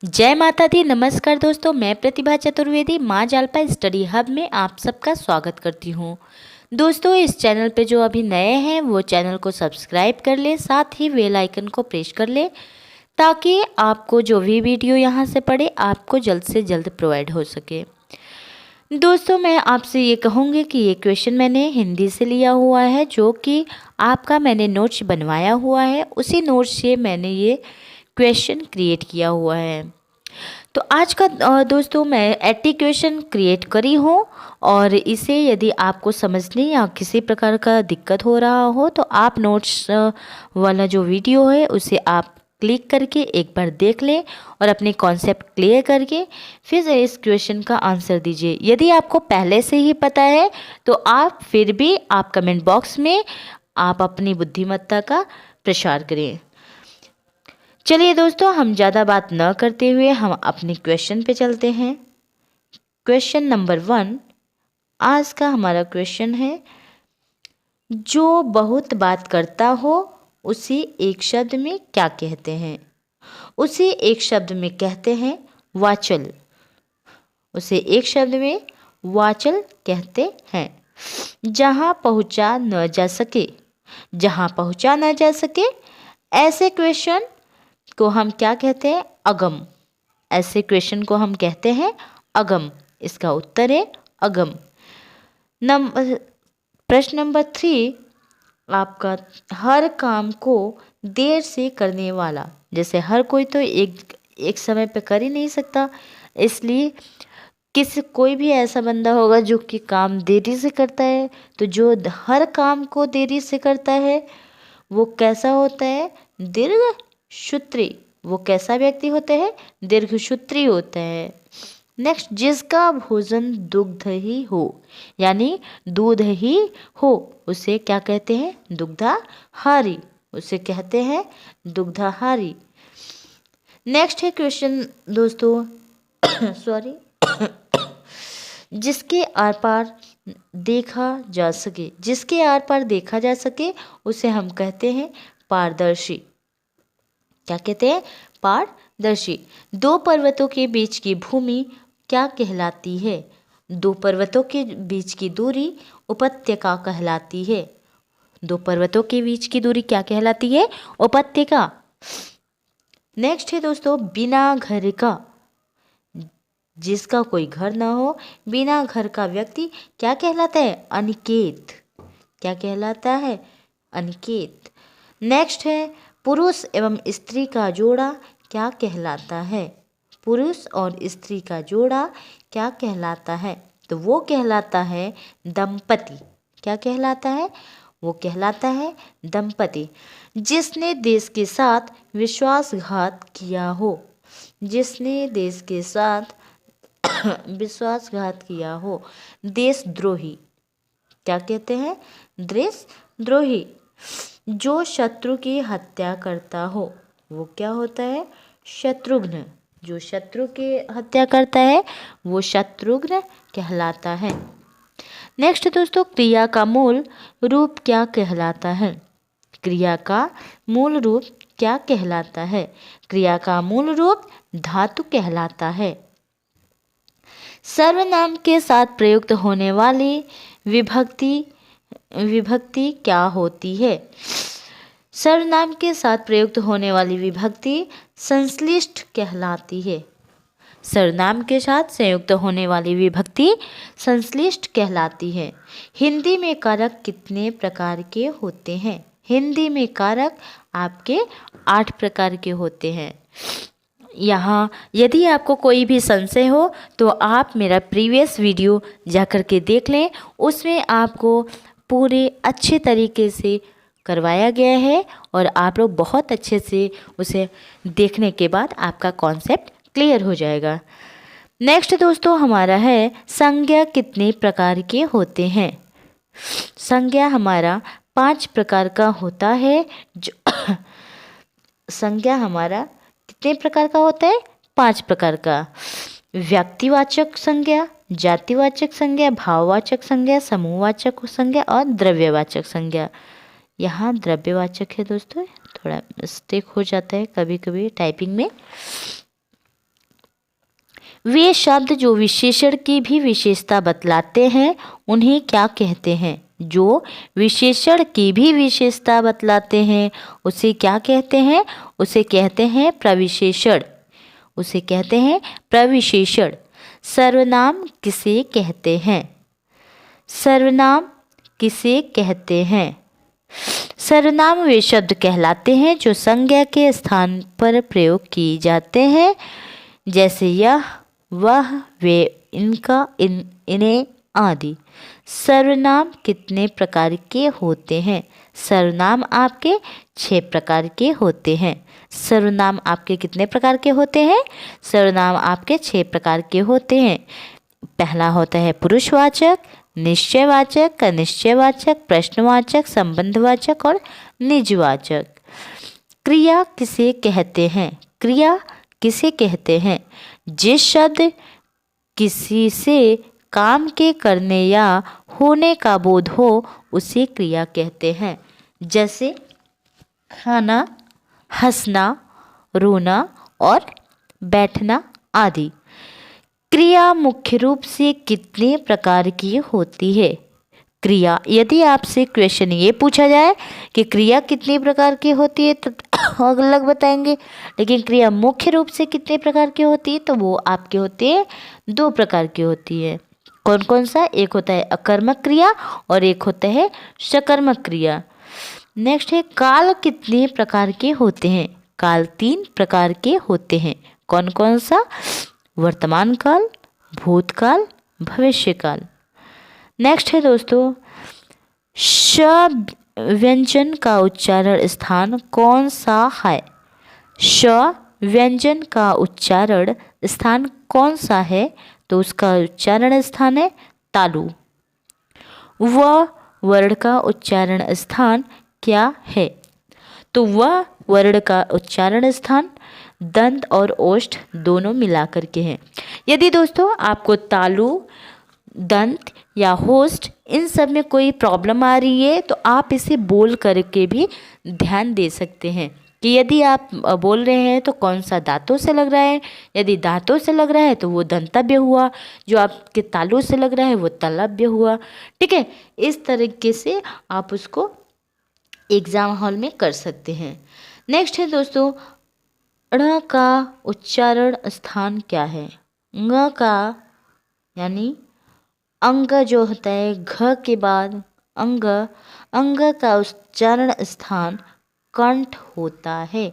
जय माता दी। नमस्कार दोस्तों, मैं प्रतिभा चतुर्वेदी माँ जालपा स्टडी हब में आप सबका स्वागत करती हूँ। दोस्तों, इस चैनल पे जो अभी नए हैं वो चैनल को सब्सक्राइब कर ले, साथ ही बेल आइकन को प्रेस कर ले ताकि आपको जो भी वीडियो यहाँ से पड़े आपको जल्द से जल्द प्रोवाइड हो सके। दोस्तों, मैं आपसे ये कहूँगी कि ये क्वेश्चन मैंने हिंदी से लिया हुआ है, जो कि आपका मैंने नोट्स बनवाया हुआ है, उसी नोट्स से मैंने ये क्वेश्चन क्रिएट किया हुआ है। तो आज का दोस्तों मैं 80 क्वेश्चन क्रिएट करी हूँ, और इसे यदि आपको समझने या किसी प्रकार का दिक्कत हो रहा हो तो आप नोट्स वाला जो वीडियो है उसे आप क्लिक करके एक बार देख लें और अपने कॉन्सेप्ट क्लियर करके फिर इस क्वेश्चन का आंसर दीजिए। यदि आपको पहले से ही पता है तो आप फिर भी आप कमेंट बॉक्स में आप अपनी बुद्धिमत्ता का प्रसार करें। चलिए दोस्तों, हम ज़्यादा बात न करते हुए हम अपने क्वेश्चन पे चलते हैं। क्वेश्चन नंबर 1 आज का हमारा क्वेश्चन है, जो बहुत बात करता हो उसे एक शब्द में क्या कहते हैं? उसे एक शब्द में कहते हैं वाचल। उसे एक शब्द में वाचल कहते हैं। जहाँ पहुँचा न जा सके, जहाँ पहुँचा न जा सके, ऐसे क्वेश्चन को हम क्या कहते हैं? अगम। ऐसे क्वेश्चन को हम कहते हैं अगम। इसका उत्तर है अगम। प्रश्न नंबर 3 आपका, हर काम को देर से करने वाला। जैसे हर कोई तो एक समय पे कर ही नहीं सकता, इसलिए कोई भी ऐसा बंदा होगा जो कि काम देरी से करता है। तो जो हर काम को देरी से करता है वो कैसा होता है? दीर्घसूत्री। वो कैसा व्यक्ति होता है? दीर्घसूत्री होता है। नेक्स्ट, जिसका भोजन दुग्ध ही हो, यानी दूध ही हो, उसे क्या कहते हैं? दुग्धाहारी। उसे कहते हैं दुग्धाहारी। नेक्स्ट है क्वेश्चन दोस्तों सॉरी जिसके आर पार देखा जा सके, जिसके आर पार देखा जा सके उसे हम कहते हैं पारदर्शी। क्या कहते हैं? पारदर्शी। दो पर्वतों के बीच की भूमि क्या कहलाती है? दो पर्वतों के बीच की दूरी उपत्यका कहलाती है। दो पर्वतों के बीच की दूरी क्या कहलाती है? उपत्यका। नेक्स्ट है दोस्तों, बिना घर का, जिसका कोई घर ना हो, बिना घर का व्यक्ति क्या कहलाता है? अनिकेत। क्या कहलाता है? अनिकेत। नेक्स्ट है, पुरुष एवं स्त्री का जोड़ा क्या कहलाता है? पुरुष और स्त्री का जोड़ा क्या कहलाता है? तो वो कहलाता है दंपति। क्या कहलाता है? वो कहलाता है दंपति। जिसने देश के साथ विश्वासघात किया हो, जिसने देश के साथ विश्वासघात किया हो, देशद्रोही। क्या कहते हैं? देशद्रोही। जो शत्रु की हत्या करता हो वो क्या होता है? शत्रुघ्न। जो शत्रु की हत्या करता है वो शत्रुघ्न कहलाता है। नेक्स्ट दोस्तों, क्रिया का मूल रूप क्या कहलाता है? क्रिया का मूल रूप क्या कहलाता है? क्रिया का मूल रूप धातु कहलाता है। सर्वनाम के साथ प्रयुक्त होने वाली विभक्ति क्या होती है? सर्वनाम के साथ प्रयुक्त होने वाली विभक्ति संश्लिष्ट कहलाती है। सर्वनाम के साथ संयुक्त होने वाली विभक्ति संश्लिष्ट कहलाती है। हिंदी में कारक कितने प्रकार के होते हैं? हिंदी में कारक आपके 8 प्रकार के होते हैं। यहाँ यदि आपको कोई भी संशय हो तो आप मेरा प्रीवियस वीडियो जाकर के देख लें, उसमें आपको पूरे अच्छे तरीके से करवाया गया है और आप लोग बहुत अच्छे से उसे देखने के बाद आपका कॉन्सेप्ट क्लियर हो जाएगा। नेक्स्ट दोस्तों हमारा है, संज्ञा कितने प्रकार के होते हैं? संज्ञा हमारा 5 प्रकार का होता है। जो संज्ञा हमारा कितने प्रकार का होता है? 5 प्रकार का। व्यक्तिवाचक संज्ञा, जातिवाचक संज्ञा, भाववाचक संज्ञा, समूहवाचक संज्ञा और द्रव्यवाचक संज्ञा। यहाँ द्रव्यवाचक है दोस्तों, थोड़ा मिस्टेक हो जाता है कभी कभी टाइपिंग में। वे शब्द जो विशेषण की भी विशेषता बतलाते हैं उन्हें क्या कहते हैं? जो विशेषण की भी विशेषता बतलाते हैं उसे क्या कहते हैं? उसे कहते हैं प्रविशेषण। उसे कहते हैं प्रविशेषण। सर्वनाम किसे कहते हैं? सर्वनाम किसे कहते हैं? सर्वनाम वे शब्द कहलाते हैं जो संज्ञा के स्थान पर प्रयोग किए जाते हैं, जैसे यह, वह, वे, इनका, इन्हें आदि। सर्वनाम कितने प्रकार के होते हैं? सर्वनाम आपके 6 प्रकार के होते हैं। सर्वनाम आपके कितने प्रकार के होते हैं? सर्वनाम आपके 6 प्रकार के होते हैं। पहला होता है पुरुषवाचक, निश्चयवाचक, अनिश्चयवाचक, प्रश्नवाचक, संबंधवाचक और निजवाचक। क्रिया किसे कहते हैं? क्रिया किसे कहते हैं? जिस शब्द किसी से काम के करने या होने का बोध हो उसे क्रिया कहते हैं, जैसे खाना, हंसना, रोना और बैठना आदि। क्रिया मुख्य रूप से कितने प्रकार की होती है? क्रिया, यदि आपसे क्वेश्चन ये पूछा जाए कि क्रिया कितने प्रकार की होती है तो अलग बताएंगे, लेकिन क्रिया मुख्य रूप से कितने प्रकार की होती है तो वो आपके होते हैं 2 प्रकार की होती है। कौन कौन सा? एक होता है अकर्मक क्रिया और एक होता है सकर्मक क्रिया। नेक्स्ट है काल कितने प्रकार के होते हैं? काल 3 प्रकार के होते हैं। कौन कौन सा? वर्तमान काल, भूतकाल, भविष्यकाल। नेक्स्ट है दोस्तों, श व्यंजन का उच्चारण स्थान कौन सा है? श व्यंजन का उच्चारण स्थान कौन सा है? तो उसका उच्चारण स्थान है तालु। व वर्ण का उच्चारण स्थान क्या है? तो वह वर्ण का उच्चारण स्थान दंत और ओष्ठ दोनों मिलाकर के हैं। यदि दोस्तों आपको तालु, दंत या होस्ट इन सब में कोई प्रॉब्लम आ रही है तो आप इसे बोल करके भी ध्यान दे सकते हैं कि यदि आप बोल रहे हैं तो कौन सा दांतों से लग रहा है। यदि दांतों से लग रहा है तो वो दंतव्य हुआ, जो आपके तालु से लग रहा है वो तलव्य हुआ। ठीक है, इस तरीके से आप उसको एग्जाम हॉल में कर सकते हैं। नेक्स्ट है दोस्तों, ण का उच्चारण स्थान क्या है? ङ का यानी अंग जो होता है, घ के बाद अंग, अंग का उच्चारण स्थान कंठ होता है।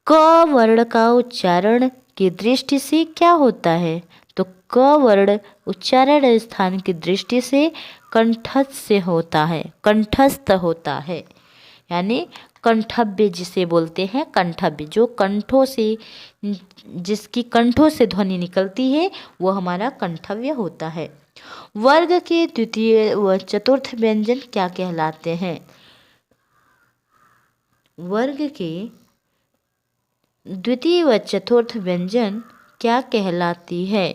क वर्ण का उच्चारण की दृष्टि से क्या होता है? तो क वर्ण उच्चारण स्थान की दृष्टि से कंठस्थ से होता है, कंठस्थ होता है, यानी कंठव्य जिसे बोलते हैं, कंठव्य जो कंठों से, जिसकी कंठों से ध्वनि निकलती है वो हमारा कंठव्य होता है। वर्ग के द्वितीय व चतुर्थ व्यंजन क्या कहलाते हैं? वर्ग के द्वितीय व चतुर्थ व्यंजन क्या कहलाती है?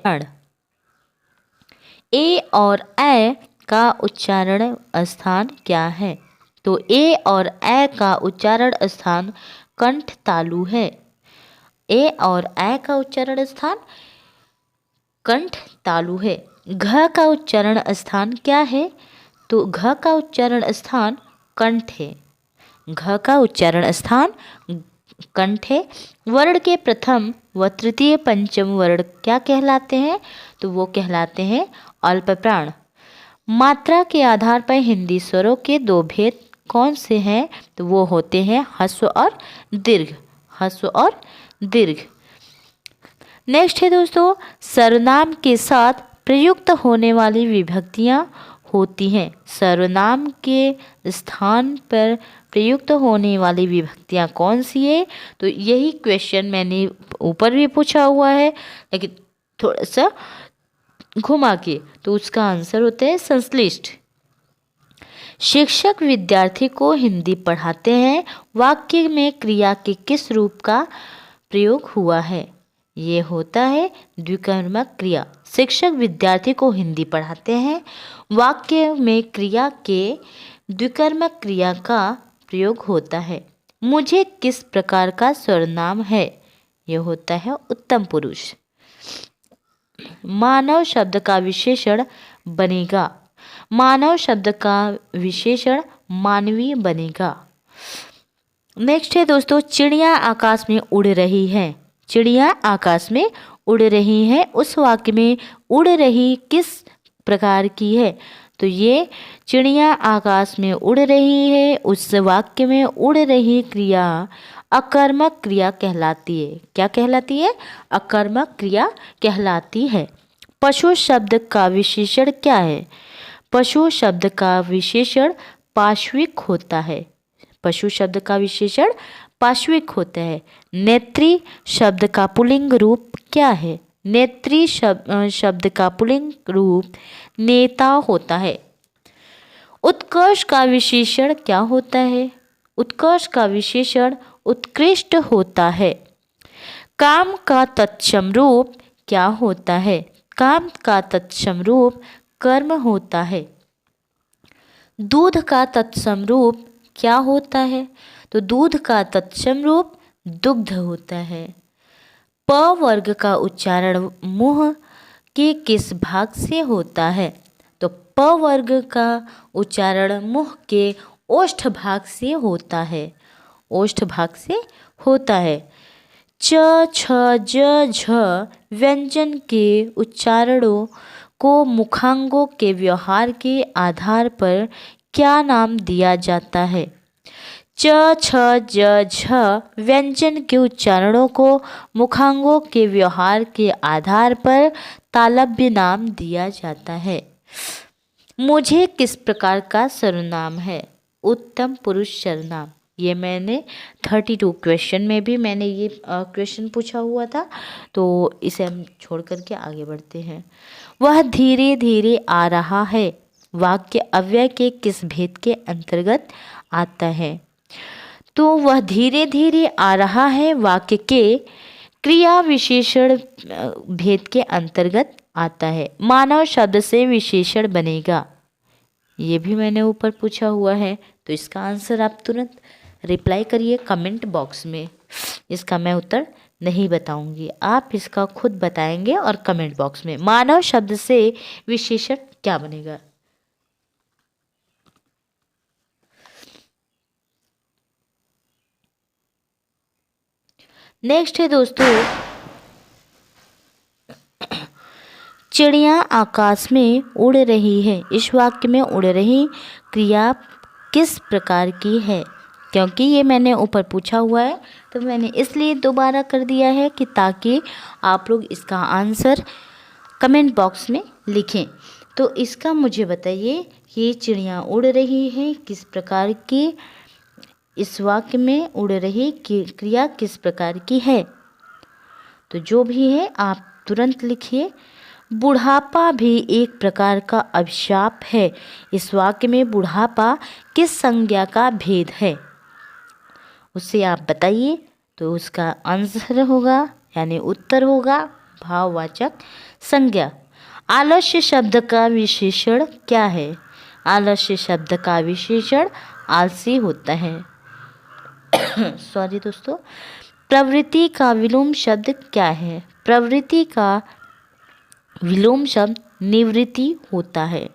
ए और ए का उच्चारण स्थान क्या है? तो ए और ए का उच्चारण स्थान कंठ तालु है। ए और ए का उच्चारण स्थान कंठ तालु है। घ का उच्चारण स्थान क्या है? तो घ का उच्चारण स्थान कंठ है। घ का उच्चारण स्थान कंठ है। वर्ण के प्रथम व तृतीय पंचम वर्ण क्या कहलाते हैं? तो वो कहलाते हैं अल्प प्राण। मात्रा के आधार पर हिंदी स्वरों के 2 भेद कौन से हैं? तो वो होते हैं ह्रस्व और दीर्घ। ह्रस्व और दीर्घ। नेक्स्ट है दोस्तों, सर्वनाम के साथ प्रयुक्त होने वाली विभक्तियां होती हैं। सर्वनाम के स्थान पर प्रयुक्त होने वाली विभक्तियां कौन सी है? तो यही क्वेश्चन मैंने ऊपर भी पूछा हुआ है, लेकिन थोड़ा सा घुमा के, तो उसका आंसर होता है संश्लिष्ट। शिक्षक विद्यार्थी को हिंदी पढ़ाते हैं, वाक्य में क्रिया के किस रूप का प्रयोग हुआ है? ये होता है द्विकर्मक क्रिया। शिक्षक विद्यार्थी को हिंदी पढ़ाते हैं, वाक्य में क्रिया के द्विकर्मक क्रिया का प्रयोग होता है। मुझे किस प्रकार का सर्वनाम है? यह होता है उत्तम पुरुष। मानव शब्द का विशेषण बनेगा। मानव शब्द का विशेषण मानवीय बनेगा। नेक्स्ट है दोस्तों, चिड़िया आकाश में उड़ रही है। चिड़िया आकाश में उड़ रही है, उस वाक्य में उड़ रही किस प्रकार की है? तो ये चिड़िया आकाश में उड़ रही है, उस वाक्य में उड़ रही क्रिया अकर्मक क्रिया कहलाती है। क्या कहलाती है? अकर्मक क्रिया कहलाती है। पशु शब्द का विशेषण क्या है? पशु शब्द का विशेषण पाश्विक होता है। पशु शब्द का विशेषण पाश्विक होता है। नेत्री शब्द का पुल्लिंग रूप क्या है? नेत्री शब्द का पुल्लिंग रूप नेता होता है। उत्कर्ष का विशेषण क्या होता है? उत्कर्ष का विशेषण उत्कृष्ट होता है। काम का तत्सम रूप क्या होता है? काम का तत्सम रूप कर्म होता है। दूध का तत्सम रूप क्या होता है? तो दूध का तत्सम रूप दुग्ध होता है। प वर्ग का उच्चारण मुंह के किस भाग से होता है? तो प वर्ग का उच्चारण मुंह के ओष्ठ भाग से होता है। ओष्ठ भाग से होता है। च, छ, ज, झ व्यंजन के उच्चारणों को मुखांगों के व्यवहार के आधार पर क्या नाम दिया जाता है? च, छ, ज, झ व्यंजन के उच्चारणों को मुखांगों के व्यवहार के आधार पर तालव्य नाम दिया जाता है। मुझे किस प्रकार का सर्वनाम है? उत्तम पुरुष सर्वनाम। ये मैंने 32 क्वेश्चन में भी मैंने ये क्वेश्चन पूछा हुआ था, तो इसे हम छोड़ करके आगे बढ़ते हैं। वह धीरे धीरे आ रहा है वाक्य अव्यय के किस भेद के अंतर्गत आता है? तो वह धीरे धीरे आ रहा है वाक्य के क्रिया विशेषण भेद के अंतर्गत आता है। मानव शब्द से विशेषण बनेगा। ये भी मैंने ऊपर पूछा हुआ है, तो इसका आंसर आप तुरंत रिप्लाई करिए कमेंट बॉक्स में। इसका मैं उत्तर नहीं बताऊंगी, आप इसका खुद बताएंगे और कमेंट बॉक्स में। मानव शब्द से विशेषण क्या बनेगा? नेक्स्ट है दोस्तों, चिड़िया आकाश में उड़ रही है। इस वाक्य में उड़ रही क्रिया किस प्रकार की है? क्योंकि ये मैंने ऊपर पूछा हुआ है, तो मैंने इसलिए दोबारा कर दिया है कि ताकि आप लोग इसका आंसर कमेंट बॉक्स में लिखें। तो इसका मुझे बताइए, ये चिड़िया उड़ रही है किस प्रकार की? इस वाक्य में उड़ रही क्रिया किस प्रकार की है? तो जो भी है आप तुरंत लिखिए। बुढ़ापा भी एक प्रकार का अभिशाप है। इस वाक्य में बुढ़ापा किस संज्ञा का भेद है? उसे आप बताइए। तो उसका आंसर होगा यानी उत्तर होगा भाववाचक संज्ञा। आलस्य शब्द का विशेषण क्या है? आलस्य शब्द का विशेषण आलसी होता है। सॉरी दोस्तों। प्रवृत्ति का विलोम शब्द क्या है? प्रवृत्ति का विलोम शब्द निवृत्ति होता है।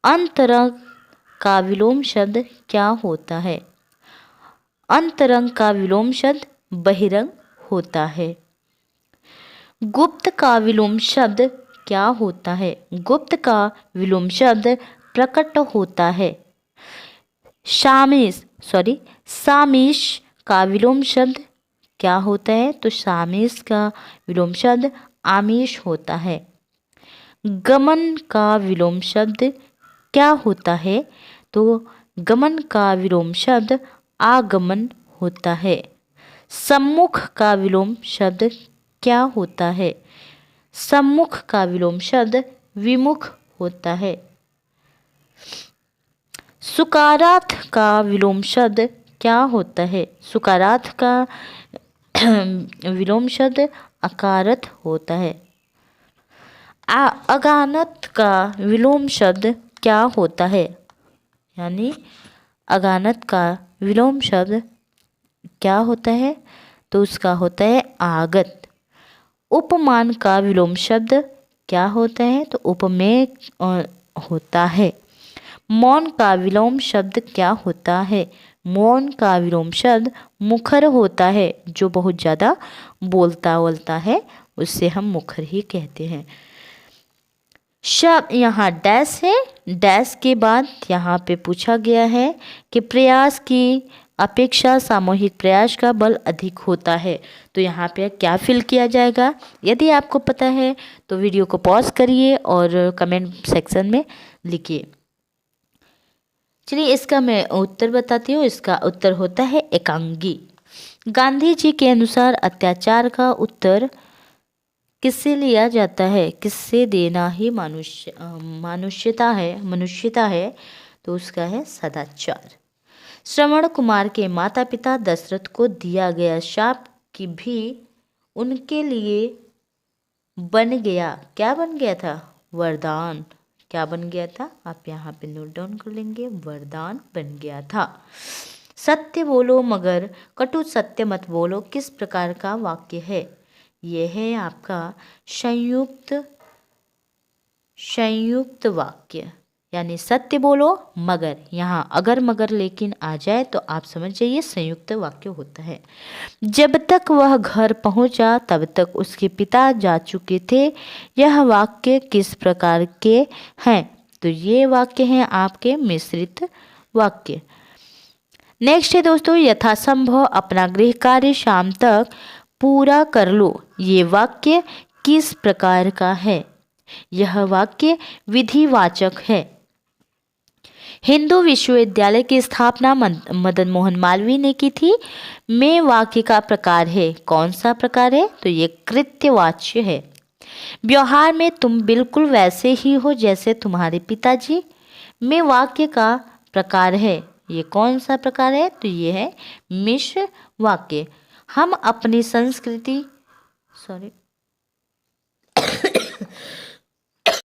अंतरंग का विलोम शब्द क्या होता है? अंतरंग का विलोम शब्द बहिरंग होता है। गुप्त का विलोम शब्द क्या होता है? गुप्त का विलोम शब्द प्रकट होता है। सामिश का विलोम शब्द क्या होता है? तो सामिश का विलोम शब्द आमिष होता है। गमन का विलोम शब्द क्या होता है? तो गमन का विलोम शब्द आगमन होता है। सम्मुख का विलोम शब्द क्या होता है? सम्मुख का विलोम शब्द विमुख होता है। सुकारार्थ का विलोम शब्द क्या होता है? सुकारार्थ का विलोम शब्द अकारथ होता है। अगानत का विलोम शब्द क्या होता है? यानी अगानत का विलोम शब्द क्या होता है? तो उसका होता है आगत। उपमान का विलोम शब्द क्या होता है? तो उपमेय होता है। मौन का विलोम शब्द क्या होता है? मौन का विलोम शब्द मुखर होता है। जो बहुत ज़्यादा बोलता है उससे हम मुखर ही कहते हैं। शब्द यहाँ डैश है। डैश के बाद यहाँ पे पूछा गया है कि प्रयास की अपेक्षा सामूहिक प्रयास का बल अधिक होता है। तो यहाँ पे क्या फिल किया जाएगा? यदि आपको पता है तो वीडियो को पॉज करिए और कमेंट सेक्शन में लिखिए। चलिए इसका मैं उत्तर बताती हूँ। इसका उत्तर होता है एकांगी। गांधी जी के अनुसार अत्याचार का उत्तर किससे लिया जाता है? किससे देना ही मनुष्यता है? तो उसका है सदाचार। श्रवण कुमार के माता पिता दशरथ को दिया गया शाप की भी उनके लिए बन गया। क्या बन गया था? वरदान। क्या बन गया था? आप यहाँ पे नोट डाउन कर लेंगे। वरदान बन गया था। सत्य बोलो मगर कटु सत्य मत बोलो किस प्रकार का वाक्य है? यह है आपका संयुक्त वाक्य, यानी सत्य बोलो मगर। यहाँ अगर मगर लेकिन आ जाए तो आप समझ जाइए संयुक्त वाक्य होता है। जब तक वह घर पहुंचा तब तक उसके पिता जा चुके थे। यह वाक्य किस प्रकार के हैं? तो ये वाक्य हैं आपके मिश्रित वाक्य। नेक्स्ट है दोस्तों, यथासंभव अपना गृह कार्य शाम तक पूरा कर लो। ये वाक्य किस प्रकार का है? यह वाक्य विधिवाचक है। हिंदू विश्वविद्यालय की स्थापना मदन मोहन मालवीय ने की थी। में वाक्य का प्रकार है। कौन सा प्रकार है? तो ये कृत्यवाच्य है। व्यवहार में तुम बिल्कुल वैसे ही हो जैसे तुम्हारे पिताजी। में वाक्य का प्रकार है। ये कौन सा प्रकार है? तो ये है मिश्र वाक्य। हम अपनी संस्कृति